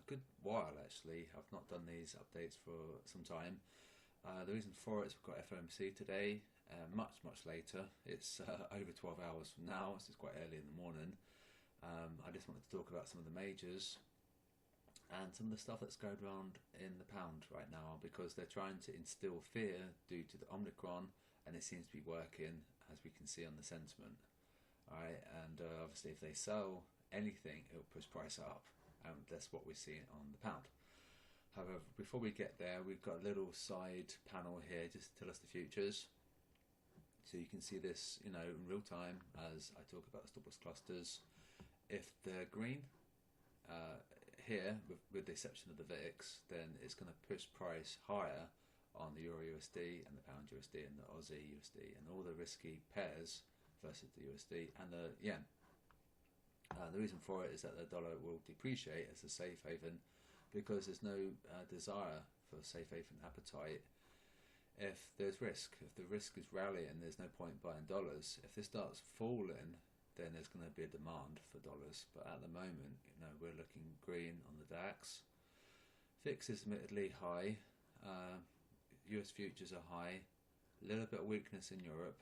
good while actually. I've not done these updates for some time. The reason for it is we've got FOMC today, much later. It's over 12 hours from now, so it's quite early in the morning. I just wanted to talk about some of the majors and some of the stuff that's going around in the pound right now, because they're trying to instill fear due to the Omicron, and it seems to be working, as we can see on the sentiment. Alright, and obviously if they sell anything, it'll push price up, and that's what we're seeing on the pound. However, before we get there, we've got a little side panel here just to tell us the futures. So you can see this, in real time as I talk about the stop loss clusters. If they're green, here, with the exception of the VIX, then it's going to push price higher on the Euro USD and the Pound USD and the Aussie USD and all the risky pairs versus the USD and the yen. The reason for it is that the dollar will depreciate as a safe haven, because there's no desire for safe haven appetite if there's risk. If the risk is rallying, there's no point buying dollars. If this starts falling, then there's going to be a demand for dollars. But at the moment, we're looking green on the DAX. VIX is admittedly high. US futures are high. A little bit of weakness in Europe.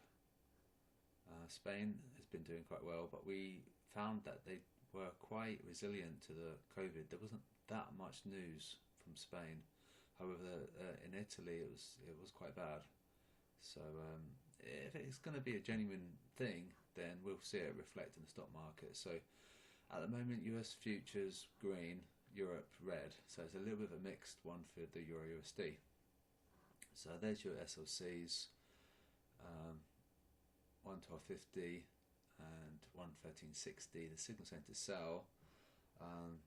Spain has been doing quite well, but we found that they were quite resilient to the COVID. There wasn't that much news from Spain. However, in Italy it was quite bad. So if it's going to be a genuine thing, then we'll see it reflect in the stock market. So at the moment, US futures green, Europe red. So it's a little bit of a mixed one for the Euro USD. So there's your SLCs, 112.50 and 113.60. The signal saying to sell.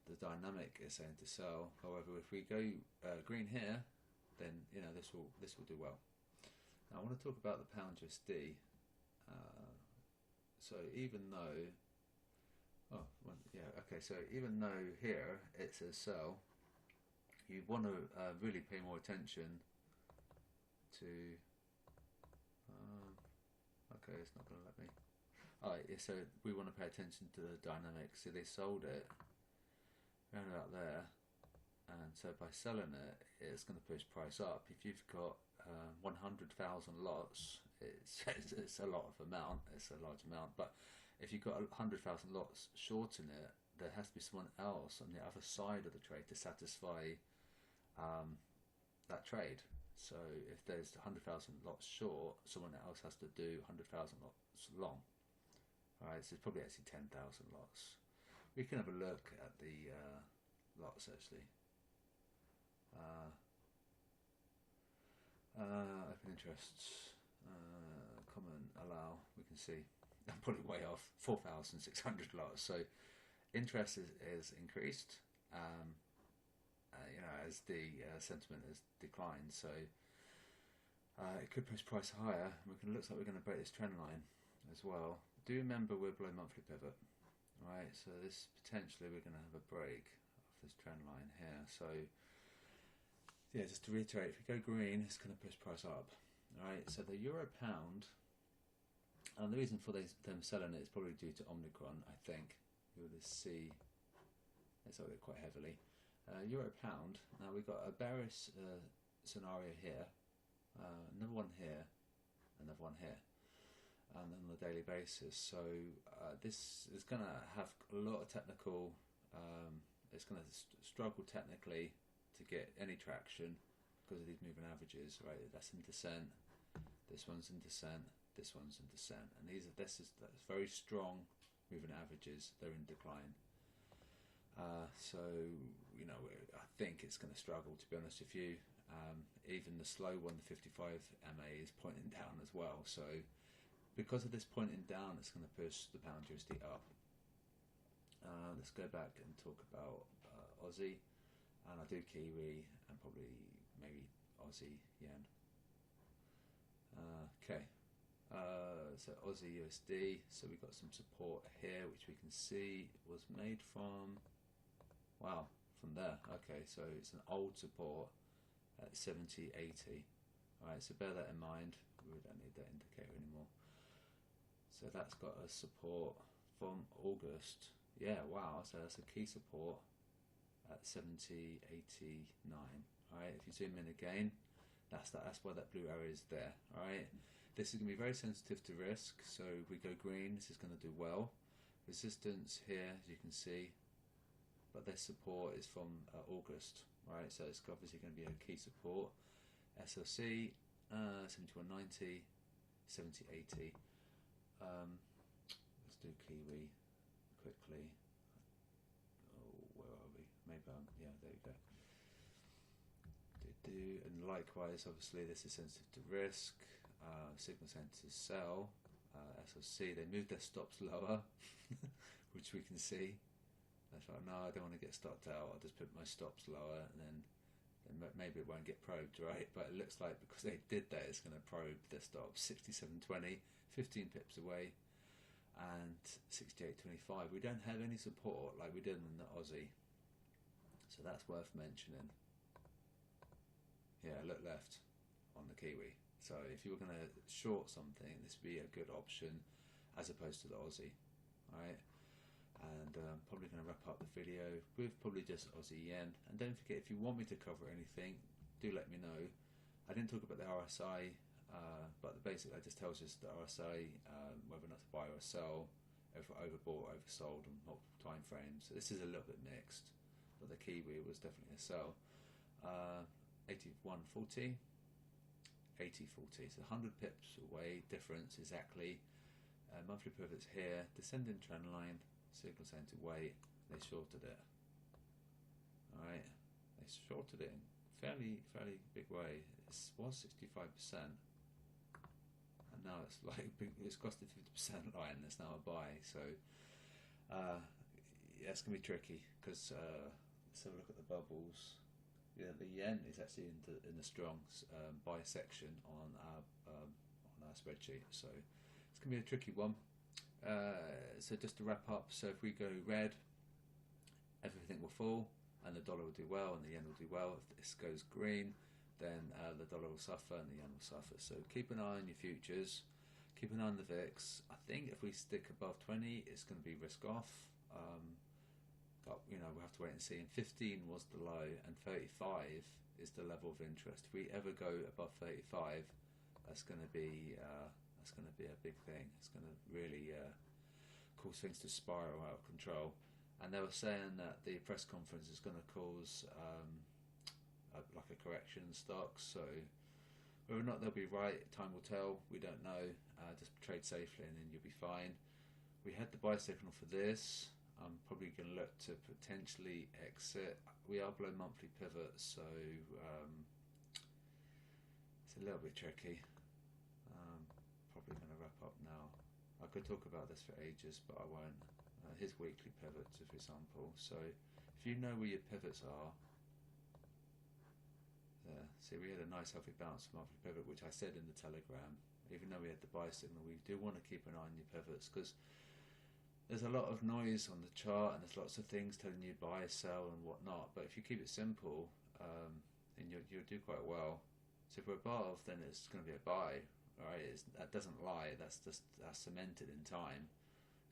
The dynamic is saying to sell. However, if we go green here, then this will do well. Now I want to talk about the Pound USD. So even though, so even though here it says sell, you want to really pay more attention to. Okay, it's not going to let me. Alright, so we want to pay attention to the dynamics. So they sold it around about there, and so by selling it, it's going to push price up. If you've got 100,000 lots, it's a lot of amount. It's a large amount. But if you've got 100,000 lots shorting it, there has to be someone else on the other side of the trade to satisfy that trade. So if there's 100,000 lots short, someone else has to do 100,000 lots long. Alright, so it's probably actually 10,000 lots. We can have a look at the lots actually. Open interests, comment, allow. We can see I'm probably way off. 4,600 lots. So interest is increased. As the sentiment has declined, so it could push price higher. It looks like we're going to break this trend line as well. Do remember we're below monthly pivot, right? So this potentially we're going to have a break of this trend line here. So yeah, just to reiterate, if we go green, it's going to push price up. All right. So the euro pound, and the reason for them selling it is probably due to Omicron. I think you'll just see it's sold it quite heavily. Euro pound. Now we've got a bearish scenario here, another one here, another one here, and on a daily basis. So this is going to have a lot of technical. It's going to struggle technically to get any traction because of these moving averages. Right, that's in descent. This one's in descent. This one's in descent, and that's very strong moving averages. They're in decline. So I think it's going to struggle, to be honest with you. Even the slow one, the 55 MA, is pointing down as well. So because of this pointing down, it's going to push the Pound USD up. Let's go back and talk about Aussie, and I'll do Kiwi and probably maybe Aussie Yen. Okay. So Aussie USD, so we've got some support here which we can see was made from, wow, from there. Okay, so it's an old support at 70.80. Alright, so bear that in mind. We don't need that indicator anymore. So that's got a support from August. Yeah, wow, so that's a key support at 70.89. Alright, if you zoom in again, that's why that blue arrow is there. Alright, this is going to be very sensitive to risk, so if we go green, this is going to do well. Resistance here, as you can see, but their support is from August, right? So it's obviously going to be a key support. SOC 71.90, 70.80. Let's do Kiwi quickly. Oh, where are we? Maybe yeah, there we go. And likewise, obviously, this is sensitive to risk. Signal centers sell. SOC, they moved their stops lower, which we can see. I thought, no, I don't want to get stopped out. I'll just put my stops lower, and then maybe it won't get probed, right? But it looks like because they did that, it's going to probe the stops. 67.20, 15 pips away, and 68.25. We don't have any support like we did in the Aussie, so that's worth mentioning. Yeah, look left on the Kiwi. So if you were going to short something, this would be a good option as opposed to the Aussie, right? And probably going to wrap up the video with probably just Aussie yen. And don't forget, if you want me to cover anything, do let me know. I didn't talk about the RSI, but basically that just tells us the RSI, whether or not to buy or sell, if overbought or oversold on multiple time frames. So this is a little bit mixed, but the Kiwi was definitely a sell. 81.40, 80.40, so 100 pips away difference exactly. Monthly pivots here, descending trend line, signal center weight, they shorted it. Alright, they shorted it in fairly big way. It was 65%, and now it's like it's crossed the 50% line. There's now a buy, so yeah, it's gonna be tricky because let's have a look at the bubbles. Yeah, the yen is actually in the strong buy section on our spreadsheet, so it's going to be a tricky one. So just to wrap up, so if we go red, everything will fall, and the dollar will do well, and the yen will do well. If this goes green, then the dollar will suffer, and the yen will suffer. So keep an eye on your futures, keep an eye on the VIX. I think if we stick above 20, it's going to be risk off. But you know, we'll have to wait and see. And 15 was the low, and 35 is the level of interest. If we ever go above 35, that's going to be a big thing. It's going to really cause things to spiral out of control. And they were saying that the press conference is going to cause like a correction in stocks. So whether or not they'll be right, time will tell. We don't know. Just trade safely, and then you'll be fine. We had the buy signal for this. I'm probably going to look to potentially exit. We are below monthly pivot, so it's a little bit tricky. Probably going to wrap up now. I could talk about this for ages, but I won't. His weekly pivots, for example. So if you know where your pivots are, there. See, we had a nice healthy bounce for monthly pivot, which I said in the Telegram. Even though we had the buy signal, we do want to keep an eye on your pivots, because there's a lot of noise on the chart, and there's lots of things telling you buy, sell, and whatnot. But if you keep it simple, then you'll do quite well. So if we're above, then it's going to be a buy, right? That doesn't lie. That's cemented in time.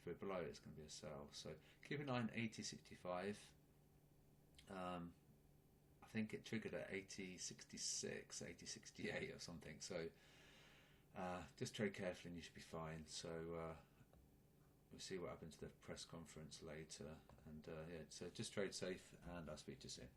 If we're below, it's going to be a sell. So keep an eye on 80.65. I think it triggered at 80.66, 80.68 or something. So just trade carefully, and you should be fine. So. We'll see what happens to the press conference later, and yeah, so just trade safe, and I'll speak to you soon.